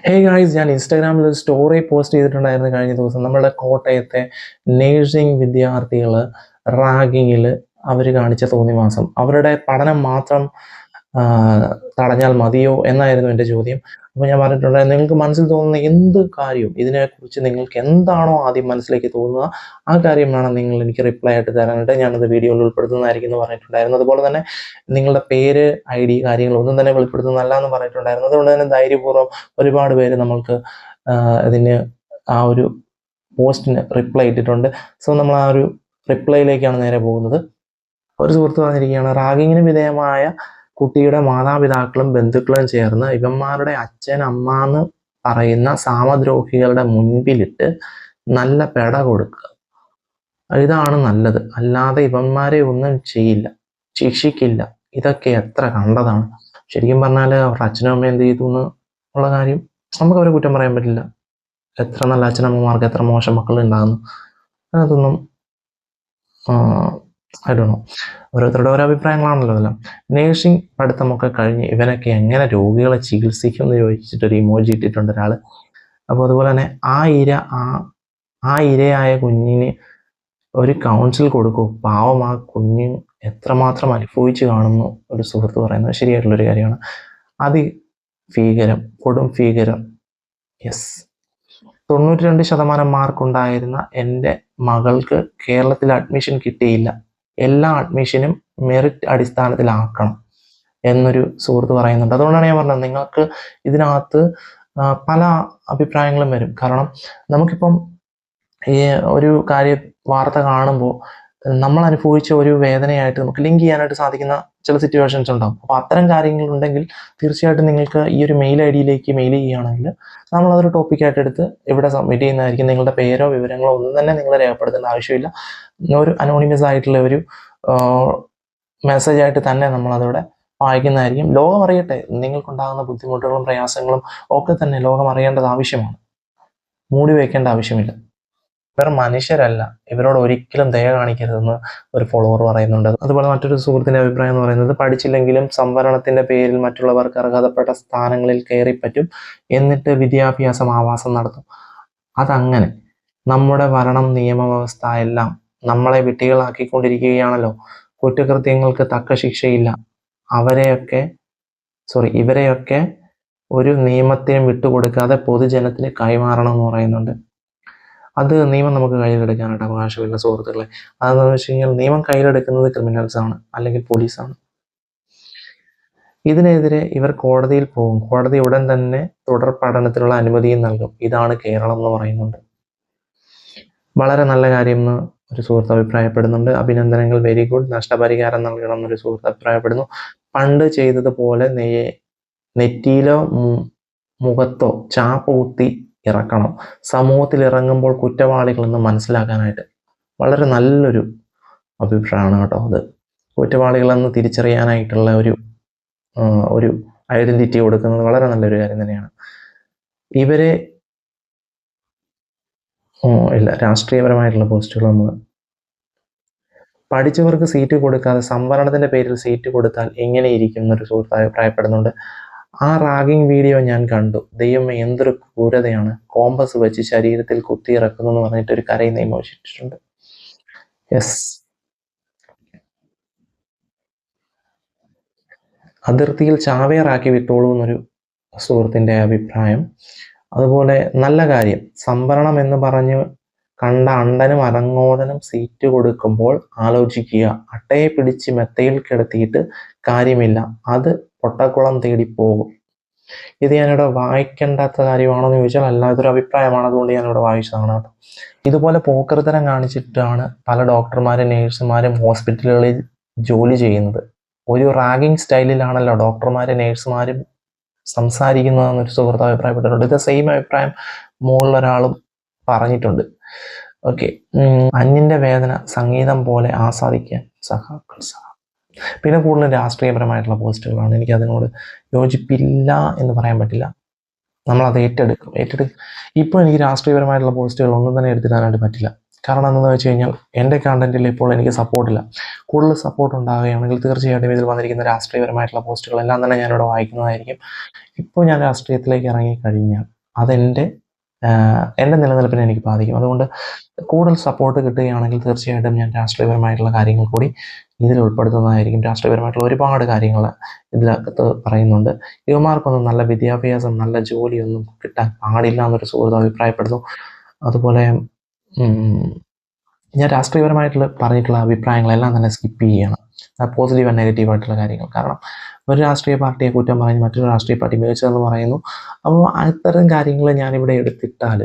Hey guys, ഞാൻ ഇൻസ്റ്റാഗ്രാമിൽ ഒരു സ്റ്റോറി പോസ്റ്റ് ചെയ്തിട്ടുണ്ടായിരുന്നു കഴിഞ്ഞ ദിവസം. നമ്മുടെ കോട്ടയത്തെ നേഴ്സിംഗ് വിദ്യാർത്ഥികൾ റാഗിങ്ങിൽ അവർ കാണിച്ച തോന്നിവാസം, അവരുടെ പഠനം മാത്രം തടഞ്ഞാൽ മതിയോ എന്നായിരുന്നു എൻ്റെ ചോദ്യം. അപ്പോൾ ഞാൻ പറഞ്ഞിട്ടുണ്ടായിരുന്നു, നിങ്ങൾക്ക് മനസ്സിൽ തോന്നുന്ന എന്ത് കാര്യവും ഇതിനെക്കുറിച്ച് നിങ്ങൾക്ക് എന്താണോ ആദ്യം മനസ്സിലേക്ക് തോന്നുക ആ കാര്യം വേണം നിങ്ങൾ എനിക്ക് റിപ്ലൈ ആയിട്ട് തരാനായിട്ട്. ഞാനത് വീഡിയോയിൽ ഉൾപ്പെടുത്തുന്നതായിരിക്കും എന്ന് പറഞ്ഞിട്ടുണ്ടായിരുന്നു. അതുപോലെ തന്നെ നിങ്ങളുടെ പേര്, ID കാര്യങ്ങളൊന്നും തന്നെ വെളിപ്പെടുത്തുന്നതല്ല എന്ന് പറഞ്ഞിട്ടുണ്ടായിരുന്നു. അതുകൊണ്ട് തന്നെ ധൈര്യപൂർവ്വം ഒരുപാട് പേര് നമ്മൾക്ക് ഇതിന് ആ ഒരു പോസ്റ്റിന് റിപ്ലൈ ഇട്ടിട്ടുണ്ട്. സോ നമ്മൾ ആ ഒരു റിപ്ലൈയിലേക്കാണ് നേരെ പോകുന്നത്. ഒരു സുഹൃത്ത് പറഞ്ഞിരിക്കുകയാണ്, റാഗിങ്ങിന് വിധേയമായ കുട്ടിയുടെ മാതാപിതാക്കളും ബന്ധുക്കളും ചേർന്ന് ഇവന്മാരുടെ അച്ഛൻ അമ്മ എന്ന് പറയുന്ന സാമദ്രോഹികളുടെ മുൻപിലിട്ട് നല്ല പെട കൊടുക്കുക. ഇതാണ് നല്ലത്, അല്ലാതെ ഇവന്മാരെ ഒന്നും ചെയ്യില്ല, ശിക്ഷിക്കില്ല. ഇതൊക്കെ എത്ര കണ്ടതാണ്. ശരിക്കും പറഞ്ഞാൽ അവരുടെ അച്ഛനും അമ്മയും എന്ത് ചെയ്തു എന്നുള്ള കാര്യം നമുക്ക് അവരെ കുറ്റം പറയാൻ പറ്റില്ല. എത്ര നല്ല അച്ഛനമ്മമാർക്ക് എത്ര മോശം മക്കൾ ഉണ്ടാകുന്നു. അതൊന്നും ഐ ഡോണ്ട് നോ, ഓരോരുത്തരുടെ ഓരോ അഭിപ്രായങ്ങളാണല്ലോ എല്ലാം. നേഴ്സിംഗ് പഠിത്തമൊക്കെ കഴിഞ്ഞ് ഇവനൊക്കെ എങ്ങനെ രോഗികളെ ചികിത്സിക്കും എന്ന് ചോദിച്ചിട്ടൊരു ഇമോജി ഇട്ടിട്ടുണ്ട് ഒരാൾ. അപ്പോൾ അതുപോലെ തന്നെ ആ ഇരയായ കുഞ്ഞിന് ഒരു കൗൺസിൽ കൊടുക്കൂ. പാവം ആ കുഞ്ഞ് എത്രമാത്രം അനുഭവിച്ച് കാണുന്നു ഒരു സുഹൃത്ത് പറയുന്നത് ശരിയായിട്ടുള്ളൊരു കാര്യമാണ്. അതിഭീകരം, കൊടും ഭീകരം. യെസ്, 92% മാർക്കുണ്ടായിരുന്ന എൻ്റെ മകൾക്ക് കേരളത്തിൽ അഡ്മിഷൻ കിട്ടിയില്ല. എല്ലാ അഡ്മിഷനും മെറിറ്റ് അടിസ്ഥാനത്തിലാക്കണം എന്നൊരു സുഹൃത്ത് പറയുന്നുണ്ട്. അതുകൊണ്ടാണ് ഞാൻ പറഞ്ഞത്, നിങ്ങൾക്ക് ഇതിനകത്ത് പല അഭിപ്രായങ്ങളും വരും. കാരണം നമുക്കിപ്പം ഈ ഒരു വാർത്ത കാണുമ്പോൾ നമ്മൾ അനുഭവിച്ച ഒരു വേദനയായിട്ട് നമുക്ക് ലിങ്ക് ചെയ്യാനായിട്ട് സാധിക്കുന്ന ചില സിറ്റുവേഷൻസ് ഉണ്ടാകും. അപ്പോൾ അത്തരം കാര്യങ്ങളുണ്ടെങ്കിൽ തീർച്ചയായിട്ടും നിങ്ങൾക്ക് ഈ ഒരു മെയിൽ ID മെയിൽ ചെയ്യുകയാണെങ്കിൽ നമ്മളതൊരു ടോപ്പിക്കായിട്ട് എടുത്ത് ഇവിടെ സബ്മിറ്റ് ചെയ്യുന്നതായിരിക്കും. നിങ്ങളുടെ പേരോ വിവരങ്ങളോ ഒന്നും തന്നെ നിങ്ങൾ രേഖപ്പെടുത്തേണ്ട ആവശ്യമില്ല. ഒരു അനോണിമസ് ആയിട്ടുള്ള ഒരു മെസ്സേജായിട്ട് തന്നെ നമ്മളതവിടെ വായിക്കുന്നതായിരിക്കും. ലോകം അറിയട്ടെ, നിങ്ങൾക്കുണ്ടാകുന്ന ബുദ്ധിമുട്ടുകളും പ്രയാസങ്ങളും ഒക്കെ തന്നെ ലോകം അറിയേണ്ടത് ആവശ്യമാണ്. മൂടി വയ്ക്കേണ്ട ആവശ്യമില്ല. ഇവർ മനുഷ്യരല്ല, ഇവരോട് ഒരിക്കലും ദയ കാണിക്കരുതെന്ന് ഒരു ഫോളോവർ പറയുന്നുണ്ട്. അതുപോലെ മറ്റൊരു സുഹൃത്തിൻ്റെ അഭിപ്രായം എന്ന് പറയുന്നത്, പഠിച്ചില്ലെങ്കിലും സംവരണത്തിൻ്റെ പേരിൽ മറ്റുള്ളവർക്ക് അർഹതപ്പെട്ട സ്ഥാനങ്ങളിൽ കയറിപ്പറ്റും, എന്നിട്ട് വിദ്യാഭ്യാസം ആവാസം നടത്തും. അതങ്ങനെ നമ്മുടെ ഭരണം, നിയമവ്യവസ്ഥ എല്ലാം നമ്മളെ വിട്ടികളാക്കിക്കൊണ്ടിരിക്കുകയാണല്ലോ. കുറ്റകൃത്യങ്ങൾക്ക് തക്ക ശിക്ഷയില്ല. ഇവരെയൊക്കെ ഒരു നിയമത്തിനും വിട്ടുകൊടുക്കാതെ പൊതുജനത്തിന് കൈമാറണം എന്ന് പറയുന്നുണ്ട്. അത് നിയമം നമുക്ക് കയ്യിലെടുക്കാനായിട്ട് അവകാശമില്ല സുഹൃത്തുക്കളെ. അതെന്താണെന്ന് വെച്ച് കഴിഞ്ഞാൽ നിയമം കയ്യിലെടുക്കുന്നത് ക്രിമിനൽസാണ്, അല്ലെങ്കിൽ പോലീസാണ്. ഇതിനെതിരെ ഇവർ കോടതിയിൽ പോകും. കോടതി ഉടൻ തന്നെ തുടർ പഠനത്തിനുള്ള അനുമതിയും നൽകും. ഇതാണ് കേരളം എന്ന് പറയുന്നുണ്ട്. വളരെ നല്ല കാര്യം എന്ന് ഒരു സുഹൃത്ത് അഭിപ്രായപ്പെടുന്നുണ്ട്. അഭിനന്ദനങ്ങൾ, വെരി ഗുഡ്. നഷ്ടപരിഹാരം നൽകണം എന്നൊരു സുഹൃത്ത് അഭിപ്രായപ്പെടുന്നു. പണ്ട് ചെയ്തതുപോലെ നെറ്റിയിലോ മുഖത്തോ ചാപ്പ് കുത്തി ഇറക്കണം, സമൂഹത്തിൽ ഇറങ്ങുമ്പോൾ കുറ്റവാളികളെന്ന് മനസ്സിലാക്കാനായിട്ട്. വളരെ നല്ലൊരു അഭിപ്രായമാണ് കേട്ടോ അത്. കുറ്റവാളികളെന്ന് തിരിച്ചറിയാനായിട്ടുള്ള ഒരു ഐഡന്റിറ്റി കൊടുക്കുന്നത് വളരെ നല്ലൊരു കാര്യം തന്നെയാണ്. ഇവരെ രാഷ്ട്രീയപരമായിട്ടുള്ള പോസ്റ്റുകൾ നമ്മൾ പഠിച്ചവർക്ക് സീറ്റ് കൊടുക്കാതെ സംവരണത്തിന്റെ പേരിൽ സീറ്റ് കൊടുത്താൽ എങ്ങനെയിരിക്കും എന്നൊരു സുഹൃത്ത് അഭിപ്രായപ്പെടുന്നുണ്ട്. ആ റാഗിങ് വീഡിയോ ഞാൻ കണ്ടു. ദൈവമേ, എന്തൊരു ക്രൂരതയാണ്. കോമ്പസ് വെച്ച് ശരീരത്തിൽ കുത്തിയിറക്കുന്നു എന്ന് പറഞ്ഞിട്ട് ഒരു കരയുന്ന ഇമോജി ഇട്ടിട്ടുണ്ട്. യെസ്, അതിർത്തിയിൽ ചാവേറാക്കി വിട്ടോളൂ എന്നൊരു സുഹൃത്തിൻ്റെ അഭിപ്രായം. അതുപോലെ നല്ല കാര്യം, സംവരണം എന്ന് പറഞ്ഞ് കണ്ട അണ്ടനും അരങ്ങോടനും സീറ്റ് കൊടുക്കുമ്പോൾ ആലോചിക്കുക. അട്ടയെ പിടിച്ച് മെത്തയിൽ കിടത്തിയിട്ട് കാര്യമില്ല, അത് പൊട്ടക്കുളം തേടി പോകും. ഇത് ഞാനിവിടെ വായിക്കേണ്ടാത്ത കാര്യമാണോ എന്ന് ചോദിച്ചാൽ അല്ല, ഇതൊരു അഭിപ്രായമാണ്, അതുകൊണ്ട് ഞാനിവിടെ വായിച്ചതാണ് കേട്ടോ. ഇതുപോലെ പോക്കർത്തരം കാണിച്ചിട്ടാണ് പല ഡോക്ടർമാരും നേഴ്സുമാരും ഹോസ്പിറ്റലുകളിൽ ജോലി ചെയ്യുന്നത്. ഒരു റാഗിങ് സ്റ്റൈലിലാണല്ലോ ഡോക്ടർമാരും നേഴ്സുമാരും സംസാരിക്കുന്നതെന്നൊരു സുഹൃത്ത് അഭിപ്രായപ്പെട്ടിട്ടുണ്ട്. ഇത് സെയിം അഭിപ്രായം മുകളിലൊരാളും പറഞ്ഞിട്ടുണ്ട്. ഓക്കെ, അന്യൻ്റെ വേദന സംഗീതം പോലെ ആസ്വദിക്കാൻ സഹാക്കൾ. പിന്നെ കൂടുതലും രാഷ്ട്രീയപരമായിട്ടുള്ള പോസ്റ്റുകളാണ്. എനിക്ക് അതിനോട് യോജിപ്പില്ല എന്ന് പറയാൻ പറ്റില്ല. നമ്മളത് ഏറ്റെടുക്കും. ഇപ്പോൾ എനിക്ക് രാഷ്ട്രീയപരമായിട്ടുള്ള പോസ്റ്റുകൾ ഒന്നും തന്നെ എടുത്തിടാനായിട്ട് പറ്റില്ല. കാരണം എന്താണെന്ന് വെച്ച് കഴിഞ്ഞാൽ എൻ്റെ കണ്ടന്റിൽ ഇപ്പോൾ എനിക്ക് സപ്പോർട്ടില്ല. കൂടുതൽ സപ്പോർട്ട് ഉണ്ടാകുകയാണെങ്കിൽ തീർച്ചയായിട്ടും ഇതിൽ വന്നിരിക്കുന്ന രാഷ്ട്രീയപരമായിട്ടുള്ള പോസ്റ്റുകളെല്ലാം തന്നെ ഞാനിവിടെ വായിക്കുന്നതായിരിക്കും. ഇപ്പോൾ ഞാൻ രാഷ്ട്രീയത്തിലേക്ക് ഇറങ്ങിക്കഴിഞ്ഞാൽ അതെൻ്റെ എൻ്റെ നിലനിൽപ്പിനെ എനിക്ക് ബാധിക്കും. അതുകൊണ്ട് കൂടുതൽ സപ്പോർട്ട് കിട്ടുകയാണെങ്കിൽ തീർച്ചയായിട്ടും ഞാൻ രാഷ്ട്രീയപരമായിട്ടുള്ള കാര്യങ്ങൾ കൂടി ഇതിൽ ഉൾപ്പെടുത്തുന്നതായിരിക്കും. രാഷ്ട്രീയപരമായിട്ടുള്ള ഒരുപാട് കാര്യങ്ങൾ ഇതിനകത്ത് പറയുന്നുണ്ട്. യുവമാർക്കൊന്നും നല്ല വിദ്യാഭ്യാസം, നല്ല ജോലിയൊന്നും കിട്ടാൻ പാടില്ല എന്നൊരു സുഹൃത്ത് അഭിപ്രായപ്പെടുന്നു. അതുപോലെ ഞാൻ രാഷ്ട്രീയപരമായിട്ടുള്ള പറഞ്ഞിട്ടുള്ള അഭിപ്രായങ്ങളെല്ലാം തന്നെ സ്കിപ്പ് ചെയ്യുകയാണ്. പോസിറ്റീവ് ആൻഡ് നെഗറ്റീവ് ആയിട്ടുള്ള കാര്യങ്ങൾ. കാരണം ഒരു രാഷ്ട്രീയ പാർട്ടിയെ കുറ്റം പറഞ്ഞ് മറ്റൊരു രാഷ്ട്രീയ പാർട്ടി മികച്ചതെന്ന് പറയുന്നു. അപ്പോൾ അത്തരം കാര്യങ്ങൾ ഞാനിവിടെ എടുത്തിട്ടാൽ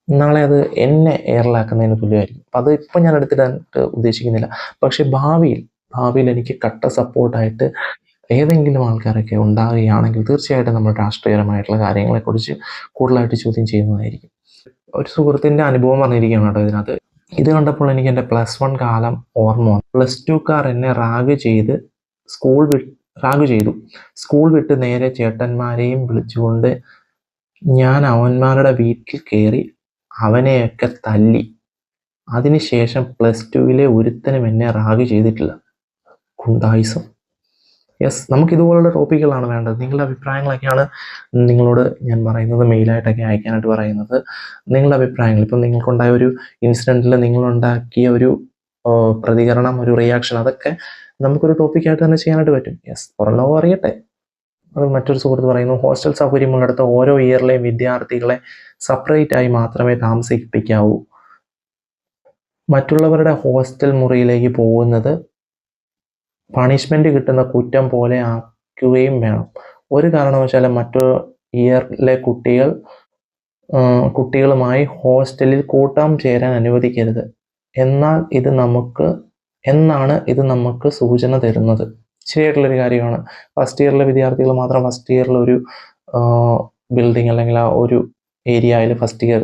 നാളെ അത് എന്നെ എയറിലാക്കുന്നതിന് തുല്യമായിരിക്കും. അപ്പം അത് ഇപ്പം ഞാൻ എടുത്തിടാനായിട്ട് ഉദ്ദേശിക്കുന്നില്ല. പക്ഷേ ഭാവിയിൽ എനിക്ക് കട്ട സപ്പോർട്ടായിട്ട് ഏതെങ്കിലും ആൾക്കാരൊക്കെ ഉണ്ടാകുകയാണെങ്കിൽ തീർച്ചയായിട്ടും നമ്മൾ രാഷ്ട്രീയപരമായിട്ടുള്ള കാര്യങ്ങളെക്കുറിച്ച് കൂടുതലായിട്ട് ചോദ്യം ചെയ്യുന്നതായിരിക്കും. ഒരു സുഹൃത്തിൻ്റെ അനുഭവം പറഞ്ഞിരിക്കുകയാണ് കേട്ടോ ഇതിനകത്ത്. ഇത് കണ്ടപ്പോൾ എനിക്ക് എൻ്റെ +1 കാലം ഓർമ്മ വന്നു. +2കാർ എന്നെ റാഗ് ചെയ്തു. സ്കൂൾ വിട്ട് നേരെ ചേട്ടന്മാരെയും വിളിച്ചുകൊണ്ട് ഞാൻ അവന്മാരുടെ വീട്ടിൽ കയറി അവനെയൊക്കെ തല്ലി. അതിനുശേഷം +2വിലെ ഒരുത്തനും എന്നെ റാഗ് ചെയ്തിട്ടില്ല. ഗുണ്ടായിസം. യെസ്, നമുക്കിതുപോലുള്ള ടോപ്പിക്കുകളാണ് വേണ്ടത്. നിങ്ങളുടെ അഭിപ്രായങ്ങളൊക്കെയാണ് നിങ്ങളോട് ഞാൻ പറയുന്നത്, മെയിലായിട്ടൊക്കെ അയക്കാനായിട്ട് പറയുന്നത്. നിങ്ങളുടെ അഭിപ്രായങ്ങൾ, ഇപ്പം നിങ്ങൾക്കുണ്ടായ ഒരു ഇൻസിഡൻറ്റിൽ നിങ്ങളുണ്ടാക്കിയ ഒരു പ്രതികരണം, ഒരു റിയാക്ഷൻ, അതൊക്കെ നമുക്കൊരു ടോപ്പിക്കായിട്ട് തന്നെ ചെയ്യാനായിട്ട് പറ്റും. യെസ്, പുറം ലോകം അറിയട്ടെ. അത് മറ്റൊരു സുഹൃത്ത് പറയുന്നു, ഹോസ്റ്റൽ സൗകര്യമുള്ളിടത്ത് ഓരോ ഇയറിലെയും വിദ്യാർത്ഥികളെ സെപ്പറേറ്റ് ആയി മാത്രമേ താമസിപ്പിക്കാവൂ. മറ്റുള്ളവരുടെ ഹോസ്റ്റൽ മുറിയിലേക്ക് പോകുന്നത് പണിഷ്മെന്റ് കിട്ടുന്ന കുറ്റം പോലെ ആക്കുകയും വേണം. ഒരു കാരണവശാലും മറ്റു ഇയറിലെ കുട്ടികളുമായി ഹോസ്റ്റലിൽ കൂട്ടം ചേരാൻ അനുവദിക്കരുത് എന്നാണ് ഇത് നമുക്ക് സൂചന തരുന്നത്. ശരിയായിട്ടുള്ളൊരു കാര്യമാണ്. ഫസ്റ്റ് ഇയറിലെ വിദ്യാർത്ഥികൾ മാത്രം ഫസ്റ്റ് ഇയറിൽ ഒരു ബിൽഡിംഗ് അല്ലെങ്കിൽ ആ ഒരു ഏരിയയിൽ ഫസ്റ്റ് ഇയർ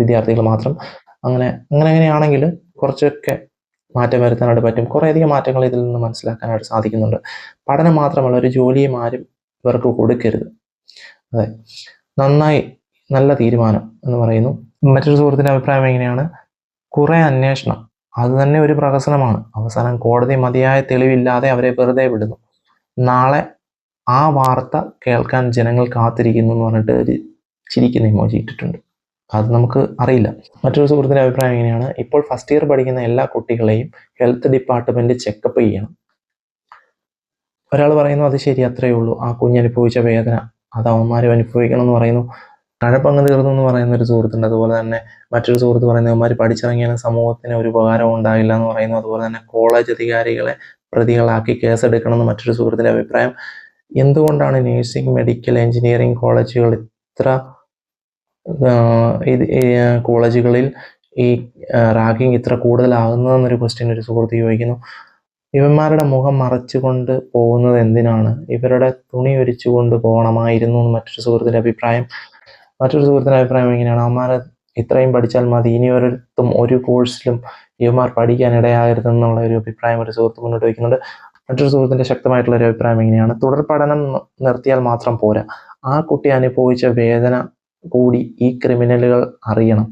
വിദ്യാർത്ഥികൾ മാത്രം അങ്ങനെയാണെങ്കിൽ കുറച്ചൊക്കെ മാറ്റം വരുത്താനായിട്ട് പറ്റും. കുറേയധികം മാറ്റങ്ങൾ ഇതിൽ നിന്ന് മനസ്സിലാക്കാനായിട്ട് സാധിക്കുന്നുണ്ട്. പഠനം മാത്രമല്ല, ഒരു ജോലിയും ആരും ഇവർക്ക് കൊടുക്കരുത്. അതെ, നല്ല തീരുമാനം എന്ന് പറയുന്നു. മറ്റൊരു സുഹൃത്തിൻ്റെ അഭിപ്രായം എങ്ങനെയാണ്? കുറേ അന്വേഷണം, അത് തന്നെ ഒരു പ്രഹസനമാണ്. അവസാനം കോടതി മതിയായ തെളിവില്ലാതെ അവരെ വെറുതെ വിടുന്നു. നാളെ ആ വാർത്ത കേൾക്കാൻ ജനങ്ങൾ കാത്തിരിക്കുന്നു എന്ന് പറഞ്ഞിട്ട് ഒരു ചിരിക്കുന്ന ഇമോജി ഇട്ടിട്ടുണ്ട്. അത് നമുക്ക് അറിയില്ല. മറ്റൊരു സുഹൃത്തിൻ്റെ അഭിപ്രായം എങ്ങനെയാണ്? ഇപ്പോൾ ഫസ്റ്റ് ഇയർ പഠിക്കുന്ന എല്ലാ കുട്ടികളെയും ഹെൽത്ത് ഡിപ്പാർട്ട്മെന്റ് ചെക്കപ്പ് ചെയ്യണം. ഒരാൾ പറയുന്നു അത് ശരി, അത്രയേ ഉള്ളൂ, ആ കുഞ്ഞനുഭവിച്ച വേദന അത് അവന്മാരും അനുഭവിക്കണം എന്ന് പറയുന്നു. കഴപ്പങ്ങ് തീർന്നു എന്ന് പറയുന്ന ഒരു സുഹൃത്തുണ്ട്. അതുപോലെ തന്നെ മറ്റൊരു സുഹൃത്ത് പറയുന്നത് അവന്മാർ പഠിച്ചിറങ്ങിയാലും സമൂഹത്തിന് ഒരു ഉപകാരം ഉണ്ടായില്ല എന്ന് പറയുന്നു. അതുപോലെ തന്നെ കോളേജ് അധികാരികളെ പ്രതികളാക്കി കേസെടുക്കണമെന്ന് മറ്റൊരു സുഹൃത്തിൻ്റെ അഭിപ്രായം. എന്തുകൊണ്ടാണ് നേഴ്സിംഗ്, മെഡിക്കൽ, എഞ്ചിനീയറിംഗ് കോളേജുകളിൽ ഈ റാഗിങ് ഇത്ര കൂടുതലാകുന്നതെന്നൊരു ക്വസ്റ്റ്യൻ ഒരു സുഹൃത്ത് ചോദിക്കുന്നു. ഇവന്മാരുടെ മുഖം മറച്ചുകൊണ്ട് പോകുന്നത് എന്തിനാണ്? ഇവരുടെ തുണി ഒരിച്ചുകൊണ്ട് പോകണമായിരുന്നു എന്ന് മറ്റൊരു സുഹൃത്തിൻ്റെ അഭിപ്രായം. മറ്റൊരു സുഹൃത്തിൻ്റെ അഭിപ്രായം എങ്ങനെയാണ്? അവന്മാർ ഇത്രയും പഠിച്ചാൽ മതി, ഇനി ഒരിടത്തും ഒരു കോഴ്സിലും ഇവന്മാർ പഠിക്കാൻ ഇടയാകരുതെന്നുള്ള ഒരു അഭിപ്രായം ഒരു സുഹൃത്ത് മുന്നോട്ട് വയ്ക്കുന്നുണ്ട്. മറ്റൊരു സുഹൃത്തിൻ്റെ ശക്തമായിട്ടുള്ള ഒരു അഭിപ്രായം എങ്ങനെയാണ്? തുടർ പഠനം നിർത്തിയാൽ മാത്രം പോരാ, ആ കുട്ടി അനുഭവിച്ച വേദന കൂടി ഈ ക്രിമിനലുകൾ അറിയണം.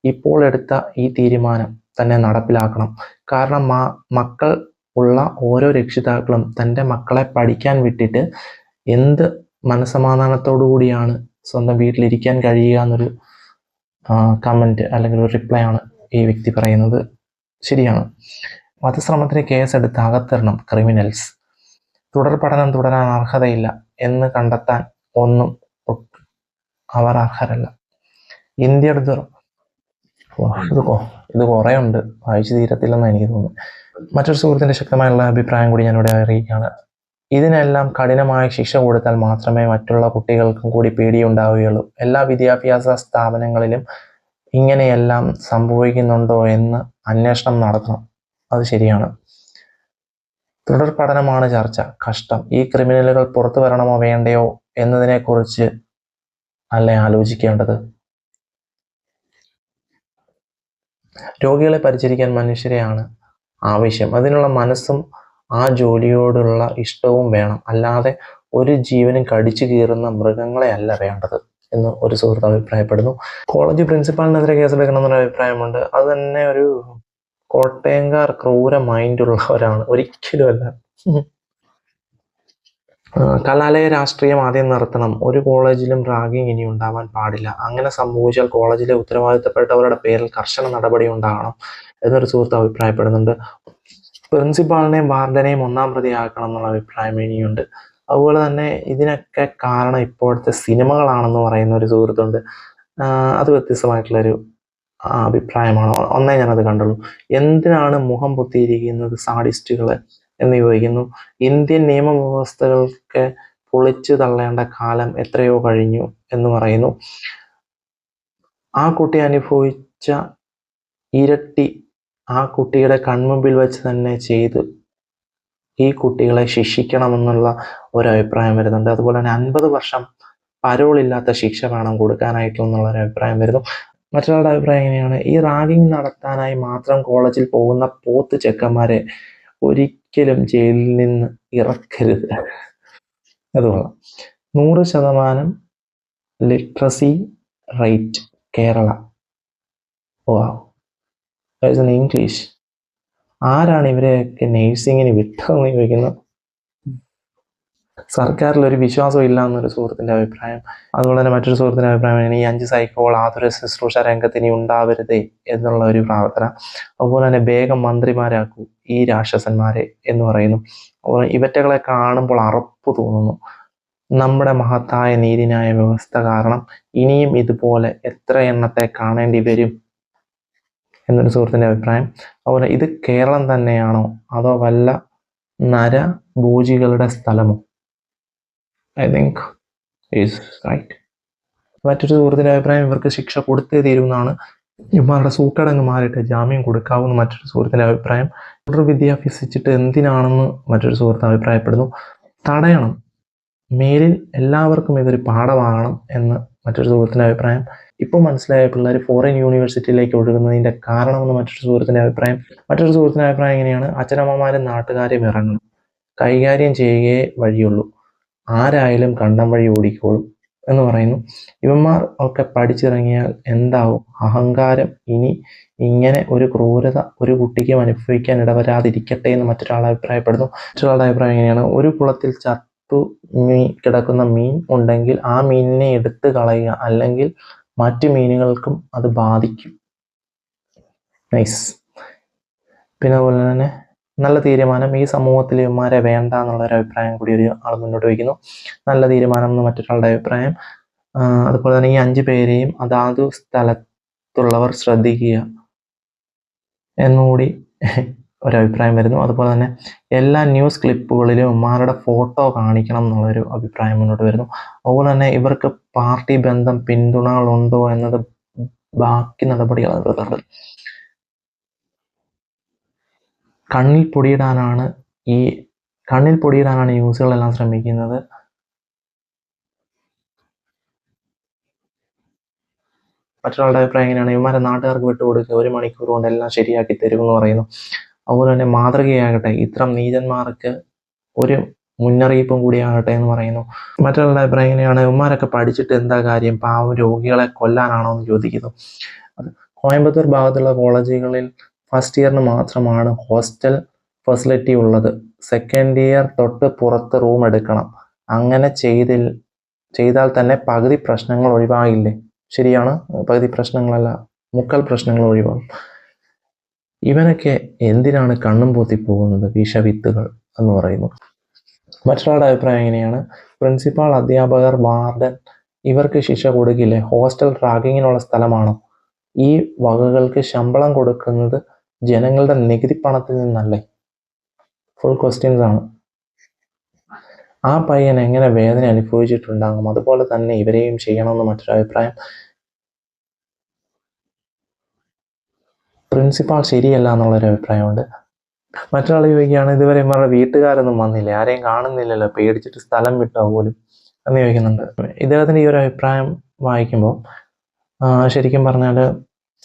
ഇപ്പോൾ എടുത്ത ഈ തീരുമാനം തന്നെ നടപ്പിലാക്കണം. കാരണം മക്കൾ ഉള്ള ഓരോ രക്ഷിതാക്കളും തൻ്റെ മക്കളെ പഠിക്കാൻ വിട്ടിട്ട് എന്ത് മനസ്സമാധാനത്തോടു കൂടിയാണ് സ്വന്തം വീട്ടിലിരിക്കാൻ കഴിയുക എന്നൊരു കമൻറ്റ് അല്ലെങ്കിൽ ഒരു റിപ്ലൈ ആണ് ഈ വ്യക്തി പറയുന്നത്. ശരിയാണ്. വധശ്രമത്തിന് കേസെടുത്ത് അകത്തിടണം ക്രിമിനൽസ്. തുടർ പഠനം തുടരാൻ അർഹതയില്ല എന്ന് കണ്ടെത്താൻ ഒന്നും അവർ അർഹരല്ല. ഇന്ത്യയുടെ ഇത് കുറേ ഉണ്ട്, വായിച്ചു തീരത്തില്ലെന്ന് എനിക്ക് തോന്നുന്നു. മറ്റൊരു സുഹൃത്തിൻ്റെ ശക്തമായുള്ള അഭിപ്രായം കൂടി ഞാനിവിടെ അറിയിക്കുകയാണ്. ഇതിനെല്ലാം കഠിനമായ ശിക്ഷ കൊടുത്താൽ മാത്രമേ മറ്റുള്ള കുട്ടികൾക്കും കൂടി പേടിയുണ്ടാവുകയുള്ളൂ. എല്ലാ വിദ്യാഭ്യാസ സ്ഥാപനങ്ങളിലും ഇങ്ങനെയെല്ലാം സംഭവിക്കുന്നുണ്ടോ എന്ന് അന്വേഷണം നടത്തണം. അത് ശരിയാണ്. തുടർ പഠനമാണ് ചർച്ച. കഷ്ടം. ഈ ക്രിമിനലുകൾ പുറത്തു വരണമോ വേണ്ടയോ എന്നതിനെക്കുറിച്ച് അല്ലേ ആലോചിക്കേണ്ടത്. രോഗികളെ പരിചരിക്കാൻ മനുഷ്യരെയാണ് ആവശ്യം. അതിനുള്ള മനസ്സും ആ ജോലിയോടുള്ള ഇഷ്ടവും വേണം. അല്ലാതെ ഒരു ജീവനും കടിച്ചു കീറുന്ന മൃഗങ്ങളെ അല്ല വേണ്ടത് എന്ന് ഒരു സുഹൃത്ത് അഭിപ്രായപ്പെടുന്നു. കോളേജ് പ്രിൻസിപ്പാളിനെതിരെ കേസെടുക്കണമെന്നൊരു അഭിപ്രായമുണ്ട്. അത് തന്നെ ഒരു കോട്ടയംകാർ ക്രൂര മൈൻഡുള്ളവരാണ്, ഒരിക്കലും അല്ല. കലാലയ രാഷ്ട്രീയം ആദ്യം നിർത്തണം. ഒരു കോളേജിലും റാഗിംഗ് ഇനി ഉണ്ടാവാൻ പാടില്ല. അങ്ങനെ സംഭവിച്ചാൽ കോളേജിലെ ഉത്തരവാദിത്തപ്പെട്ടവരുടെ പേരിൽ കർശന നടപടി ഉണ്ടാകണം എന്നൊരു സുഹൃത്ത് അഭിപ്രായപ്പെടുന്നുണ്ട്. പ്രിൻസിപ്പാളിനെയും വാർഡനെയും ഒന്നാം പ്രതിയാക്കണം എന്നുള്ള അഭിപ്രായം ഇനിയുണ്ട്. അതുപോലെ തന്നെ ഇതിനൊക്കെ കാരണം ഇപ്പോഴത്തെ സിനിമകളാണെന്ന് പറയുന്ന ഒരു സുഹൃത്തുണ്ട്. അത് വ്യത്യസ്തമായിട്ടുള്ളൊരു അഭിപ്രായമാണ്. ഒന്നേ ഞാനത് കണ്ടുള്ളൂ. എന്തിനാണ് മുഖം പൊത്തിയിരിക്കുന്നത് സാഡിസ്റ്റുകൾ എന്ന് ചോദിക്കുന്നു. ഇന്ത്യൻ നിയമവ്യവസ്ഥകൾക്ക് പൊളിച്ചു തള്ളേണ്ട കാലം എത്രയോ കഴിഞ്ഞു എന്ന് പറയുന്നു. ആ കുട്ടി അനുഭവിച്ച ഇരട്ടി ആ കുട്ടിയുടെ കൺമുമ്പിൽ വെച്ച് തന്നെ ചെയ്ത് ഈ കുട്ടികളെ ശിക്ഷിക്കണമെന്നുള്ള ഒരു അഭിപ്രായം വരുന്നുണ്ട്. അതുപോലെ തന്നെ 50 വർഷം പരോളില്ലാത്ത ശിക്ഷ വേണം കൊടുക്കാനായിട്ടുള്ള ഒരു അഭിപ്രായം വരുന്നു. മറ്റൊരാളുടെ അഭിപ്രായം എങ്ങനെയാണ്? ഈ റാഗിംഗ് നടത്താനായി മാത്രം കോളേജിൽ പോകുന്ന പോത്ത് ചെക്കന്മാരെ ഒരിക്കലും ജയിലിൽ നിന്ന് ഇറക്കരുത്. അതുകൊള്ളാം. 100% ലിറ്ററസി റേറ്റ് കേരള. ഇംഗ്ലീഷ്. ആരാണ് ഇവരെയൊക്കെ നേഴ്സിങ്ങിന് വിട്ടതെന്ന് ചോദിക്കുന്നത്. സർക്കാരിൽ ഒരു വിശ്വാസം ഇല്ല എന്നൊരു സുഹൃത്തിൻ്റെ അഭിപ്രായം. അതുപോലെ തന്നെ മറ്റൊരു സുഹൃത്തിൻ്റെ അഭിപ്രായമാണ് ഈ 5 സൈക്കോൾ ആതുര ശുശ്രൂഷ രംഗത്ത് ഇനി ഉണ്ടാവരുതേ എന്നുള്ള ഒരു പ്രാർത്ഥന. അതുപോലെ തന്നെ വേഗം മന്ത്രിമാരാക്കൂ ഈ രാക്ഷസന്മാരെ എന്ന് പറയുന്നു. ഇവറ്റകളെ കാണുമ്പോൾ അറപ്പ് തോന്നുന്നു. നമ്മുടെ മഹത്തായ നീതിന്യായ വ്യവസ്ഥ കാരണം ഇനിയും ഇതുപോലെ എത്ര എണ്ണത്തെ കാണേണ്ടി വരും എന്നൊരു സുഹൃത്തിൻ്റെ അഭിപ്രായം. അതുപോലെ ഇത് കേരളം തന്നെയാണോ അതോ വല്ല നരഭൂജികളുടെ സ്ഥലമോ? I think is right. മറ്റൊരു സുഹൃത്തിൻ്റെ അഭിപ്രായം ഇവർക്ക് ശിക്ഷ കൊടുത്തേ തീരുമെന്നാണ്. ഇവരുടെ സൂക്കടങ്ങ് മാറിയിട്ട് ജാമ്യം കൊടുക്കാവുന്ന മറ്റൊരു സുഹൃത്തിൻ്റെ അഭിപ്രായം. തുടർ വിദ്യ അഭ്യസിച്ചിട്ട് എന്തിനാണെന്ന് മറ്റൊരു സുഹൃത്ത് അഭിപ്രായപ്പെടുന്നു. തടയണം, മേലിൽ എല്ലാവർക്കും ഇതൊരു പാഠമാകണം എന്ന് മറ്റൊരു സുഹൃത്തിൻ്റെ അഭിപ്രായം. ഇപ്പോൾ മനസ്സിലായ പിള്ളേർ ഫോറിൻ യൂണിവേഴ്സിറ്റിയിലേക്ക് ഒഴുകുന്നതിൻ്റെ കാരണമെന്ന് മറ്റൊരു സുഹൃത്തിൻ്റെ അഭിപ്രായം. മറ്റൊരു സുഹൃത്തിൻ്റെ അഭിപ്രായം എങ്ങനെയാണ്? അച്ഛനമ്മമാരും നാട്ടുകാരും ഇറങ്ങണം, കൈകാര്യം ചെയ്യുകയേ വഴിയുള്ളൂ, ആരായാലും കണ്ടം വഴി ഓടിക്കോളും എന്ന് പറയുന്നു. ഇവന്മാർ ഒക്കെ പഠിച്ചിറങ്ങിയാൽ എന്താവും? അഹങ്കാരം ഇനി ഇങ്ങനെ ഒരു ക്രൂരത ഒരു കുട്ടിക്കും അനുഭവിക്കാൻ ഇടവരാതിരിക്കട്ടെ എന്ന് മറ്റൊരാൾ അഭിപ്രായപ്പെടുന്നു. മറ്റൊരാളുടെ അഭിപ്രായം എങ്ങനെയാണ്? ഒരു കുളത്തിൽ ചത്തു കിടക്കുന്ന മീൻ ഉണ്ടെങ്കിൽ ആ മീനിനെ എടുത്ത് കളയുക, അല്ലെങ്കിൽ മറ്റു മീനുകൾക്കും അത് ബാധിക്കും. നൈസ്. പിന്നെ അതുപോലെ തന്നെ നല്ല തീരുമാനം, ഈ സമൂഹത്തിൽ ഇവന്മാരെ വേണ്ട എന്നുള്ളൊരു അഭിപ്രായം കൂടി ഒരു ആൾ മുന്നോട്ട് വയ്ക്കുന്നു. നല്ല തീരുമാനം എന്ന് മറ്റൊരാളുടെ അഭിപ്രായം. അതുപോലെ തന്നെ ഈ 5 പേരെയും അതാത് സ്ഥലത്തുള്ളവർ ശ്രദ്ധിക്കുക എന്നുകൂടി ഒരഭിപ്രായം വരുന്നു. അതുപോലെ തന്നെ എല്ലാ ന്യൂസ് ക്ലിപ്പുകളിലും ഇവന്മാരുടെ ഫോട്ടോ കാണിക്കണം എന്നുള്ളൊരു അഭിപ്രായം മുന്നോട്ട് വരുന്നു. അതുപോലെ തന്നെ ഇവർക്ക് പാർട്ടി ബന്ധം പിന്തുണകളുണ്ടോ എന്നത് ബാക്കി നടപടികളാണ്. കണ്ണിൽ പൊടിയിടാനാണ് ന്യൂസുകളെല്ലാം ശ്രമിക്കുന്നത്. മറ്റൊരാളുടെ അഭിപ്രായം എങ്ങനെയാണ്? ഇവന്മാരെ നാട്ടുകാർക്ക് വിട്ടുകൊടുക്കുക, 1 മണിക്കൂർ കൊണ്ട് എല്ലാം ശരിയാക്കി തരുമെന്ന് പറയുന്നു. അതുപോലെ തന്നെ മാതൃകയാകട്ടെ, ഇത്തരം നീചന്മാർക്ക് ഒരു മുന്നറിയിപ്പും കൂടിയാകട്ടെ എന്ന് പറയുന്നു. മറ്റൊരാളുടെ അഭിപ്രായം എങ്ങനെയാണ്? ഇവന്മാരൊക്കെ പഠിച്ചിട്ട് എന്താ കാര്യം, പാവം രോഗികളെ കൊല്ലാനാണോ എന്ന് ചോദിക്കുന്നു. കോയമ്പത്തൂർ ഭാഗത്തുള്ള കോളേജുകളിൽ ഫസ്റ്റ് ഇയറിന് മാത്രമാണ് ഹോസ്റ്റൽ ഫെസിലിറ്റി ഉള്ളത്. സെക്കൻഡ് ഇയർ തൊട്ട് പുറത്ത് റൂം എടുക്കണം. അങ്ങനെ ചെയ്താൽ തന്നെ പകുതി പ്രശ്നങ്ങൾ ഒഴിവാകില്ലേ? ശരിയാണ്, പകുതി പ്രശ്നങ്ങളല്ല, 3/4 പ്രശ്നങ്ങൾ ഒഴിവാകും. ഇവനൊക്കെ എന്തിനാണ് കണ്ണും പൊത്തിപ്പോകുന്നത്? വിഷവിത്തുകൾ എന്ന് പറയുന്നു. മറ്റൊരാളുടെ അഭിപ്രായം എങ്ങനെയാണ്? പ്രിൻസിപ്പാൾ, അധ്യാപകർ, വാർഡൻ ഇവർക്ക് ശിക്ഷ കൊടുക്കില്ലേ? ഹോസ്റ്റൽ റാഗിങ്ങിനുള്ള സ്ഥലമാണോ? ഈ വകകൾക്ക് ശമ്പളം കൊടുക്കുന്നത് ജനങ്ങളുടെ നികുതി പണത്തിൽ നിന്നല്ലേ? ഫുൾ ക്വസ്റ്റ്യൻസ് ആണ്. ആ പയ്യൻ എങ്ങനെ വേദന അനുഭവിച്ചിട്ടുണ്ടാകും? അതുപോലെ തന്നെ ഇവരെയും ചെയ്യണമെന്ന് മറ്റൊരു അഭിപ്രായം. പ്രിൻസിപ്പാൾ ശരിയല്ല എന്നുള്ളൊരു അഭിപ്രായമുണ്ട്. മറ്റൊരാൾ ചോദിക്കുകയാണ്, ഇതുവരെ ഇവരുടെ വീട്ടുകാരൊന്നും വന്നില്ലേ, ആരെയും കാണുന്നില്ലല്ലോ, പേടിച്ചിട്ട് സ്ഥലം വിട്ടോ പോലും എന്ന് ചോദിക്കുന്നുണ്ട്. ഇദ്ദേഹത്തിൻ്റെ ഈ ഒരു അഭിപ്രായം വായിക്കുമ്പോൾ ശരിക്കും പറഞ്ഞാൽ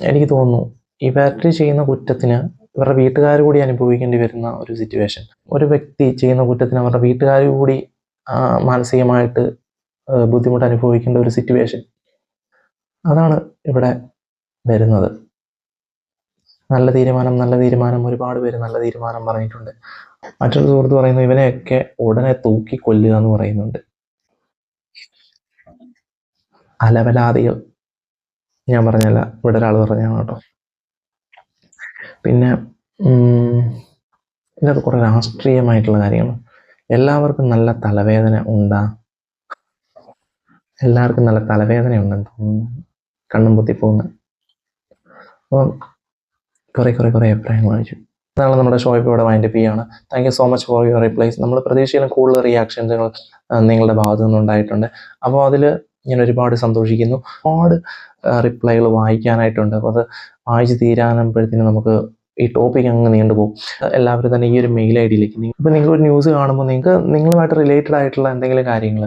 എനിക്ക് തോന്നുന്നു ഇവർ ചെയ്യുന്ന കുറ്റത്തിന് ഇവരുടെ വീട്ടുകാർ കൂടി അനുഭവിക്കേണ്ടി വരുന്ന ഒരു സിറ്റുവേഷൻ. ഒരു വ്യക്തി ചെയ്യുന്ന കുറ്റത്തിന് അവരുടെ വീട്ടുകാർ കൂടി മാനസികമായിട്ട് ബുദ്ധിമുട്ട് അനുഭവിക്കേണ്ട ഒരു സിറ്റുവേഷൻ, അതാണ് ഇവിടെ വരുന്നത്. നല്ല തീരുമാനം, ഒരുപാട് പേര് നല്ല തീരുമാനം പറഞ്ഞിട്ടുണ്ട്. മറ്റൊരു സുഹൃത്ത് പറയുന്നു ഇവനെയൊക്കെ ഉടനെ തൂക്കി കൊല്ലുക എന്ന് പറയുന്നുണ്ട്. അലവലാദികൾ. ഞാൻ പറഞ്ഞല്ല, ഇവിടെ ഒരാൾ പറഞ്ഞാണ് കേട്ടോ. പിന്നെ ഇതിനകത്ത് കുറേ രാഷ്ട്രീയമായിട്ടുള്ള കാര്യങ്ങൾ. എല്ലാവർക്കും നല്ല തലവേദന ഉണ്ടാ? എല്ലാവർക്കും നല്ല തലവേദന ഉണ്ടെന്ന് തോന്നുന്നു, കണ്ണും പൊത്തിപ്പോകുന്ന. അപ്പം കുറേ അഭിപ്രായങ്ങൾ വായിച്ചു. അതാണ് നമ്മുടെ ഷോ ഇപ്പോൾ ഇവിടെ വൈൻഡപ്പ് ചെയ്യാണ്. Thank you so much for your replies. നമ്മൾ പ്രതീക്ഷയിലും കൂടുതൽ റിയാക്ഷൻസുകൾ നിങ്ങളുടെ ഭാഗത്തു നിന്നുണ്ടായിട്ടുണ്ട്. അപ്പോൾ അതിൽ ഞാൻ ഒരുപാട് സന്തോഷിക്കുന്നു. ഒരുപാട് റിപ്ലൈകൾ വായിക്കാനായിട്ടുണ്ട്. അപ്പോൾ അത് വായിച്ച് തീരാനാകുമ്പോഴത്തേനും നമുക്ക് ഈ ടോപ്പിക് അങ്ങ് നീണ്ടുപോകും. എല്ലാവരും തന്നെ ഈ ഒരു മെയിൽ ഐ ഡിയിലേക്ക് ഇപ്പോൾ നിങ്ങളൊരു ന്യൂസ് കാണുമ്പോൾ നിങ്ങളുമായിട്ട് റിലേറ്റഡ് ആയിട്ടുള്ള എന്തെങ്കിലും കാര്യങ്ങൾ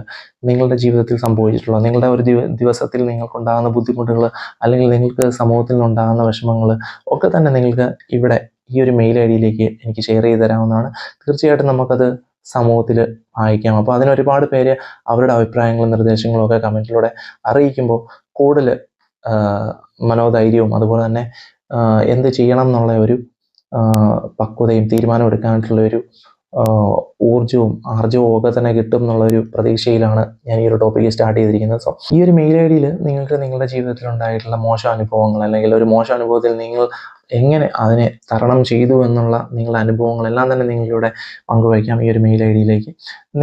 നിങ്ങളുടെ ജീവിതത്തിൽ സംഭവിച്ചിട്ടുള്ള, നിങ്ങളുടെ ഒരു ദിവസത്തിൽ നിങ്ങൾക്കുണ്ടാകുന്ന ബുദ്ധിമുട്ടുകൾ, അല്ലെങ്കിൽ നിങ്ങൾക്ക് സമൂഹത്തിൽ നിന്നുണ്ടാകുന്ന വിഷമങ്ങൾ ഒക്കെ തന്നെ നിങ്ങൾക്ക് ഇവിടെ ഈ ഒരു മെയിൽ ഐ ഡിയിലേക്ക് എനിക്ക് ഷെയർ ചെയ്ത് തരാവുന്നതാണ്. തീർച്ചയായിട്ടും നമുക്കത് സമൂഹത്തിൽ വായിക്കാം. അപ്പോൾ അതിനൊരുപാട് പേര് അവരുടെ അഭിപ്രായങ്ങളും നിർദ്ദേശങ്ങളും ഒക്കെ കമൻറ്റിലൂടെ അറിയിക്കുമ്പോൾ കൂടുതൽ മനോധൈര്യവും അതുപോലെ തന്നെ എന്ത് ചെയ്യണം എന്നുള്ള ഒരു പക്വതയും തീരുമാനമെടുക്കാനായിട്ടുള്ള ഒരു ഊർജവും ആർജവും ഒക്കെ തന്നെ കിട്ടും എന്നുള്ളൊരു പ്രതീക്ഷയിലാണ് ഞാൻ ഈ ഒരു ടോപ്പിക്ക് സ്റ്റാർട്ട് ചെയ്തിരിക്കുന്നത്. സോ ഈ ഒരു മെയിൽ ഐ ഡിയിൽ നിങ്ങൾക്ക് നിങ്ങളുടെ ജീവിതത്തിൽ ഉണ്ടായിട്ടുള്ള മോശം അനുഭവങ്ങൾ, അല്ലെങ്കിൽ ഒരു മോശം അനുഭവത്തിൽ നിങ്ങൾ എങ്ങനെ അതിനെ തരണം ചെയ്തു എന്നുള്ള നിങ്ങളുടെ അനുഭവങ്ങളെല്ലാം തന്നെ നിങ്ങളിലൂടെ പങ്കുവയ്ക്കാം ഈ ഒരു മെയിൽ ഐ ഡിയിലേക്ക്.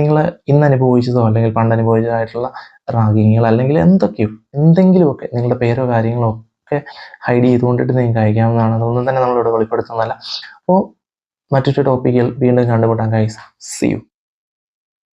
നിങ്ങൾ ഇന്ന് അനുഭവിച്ചതോ അല്ലെങ്കിൽ പണ്ട് അനുഭവിച്ചതായിട്ടുള്ള റാഗിങ്ങുകൾ അല്ലെങ്കിൽ എന്തെങ്കിലുമൊക്കെ നിങ്ങളുടെ പേരോ കാര്യങ്ങളോ ഒക്കെ ഹൈഡ് ചെയ്തുകൊണ്ടിട്ട് നിങ്ങൾക്ക് അയക്കാവുന്നതാണ്. അതൊന്നും തന്നെ നമ്മളിവിടെ വെളിപ്പെടുത്തുന്നതല്ല. അപ്പോൾ മറ്റൊരു ടോപ്പിക്കിൽ വീണ്ടും കണ്ടുമുട്ടാം ഗൈസ്. See you.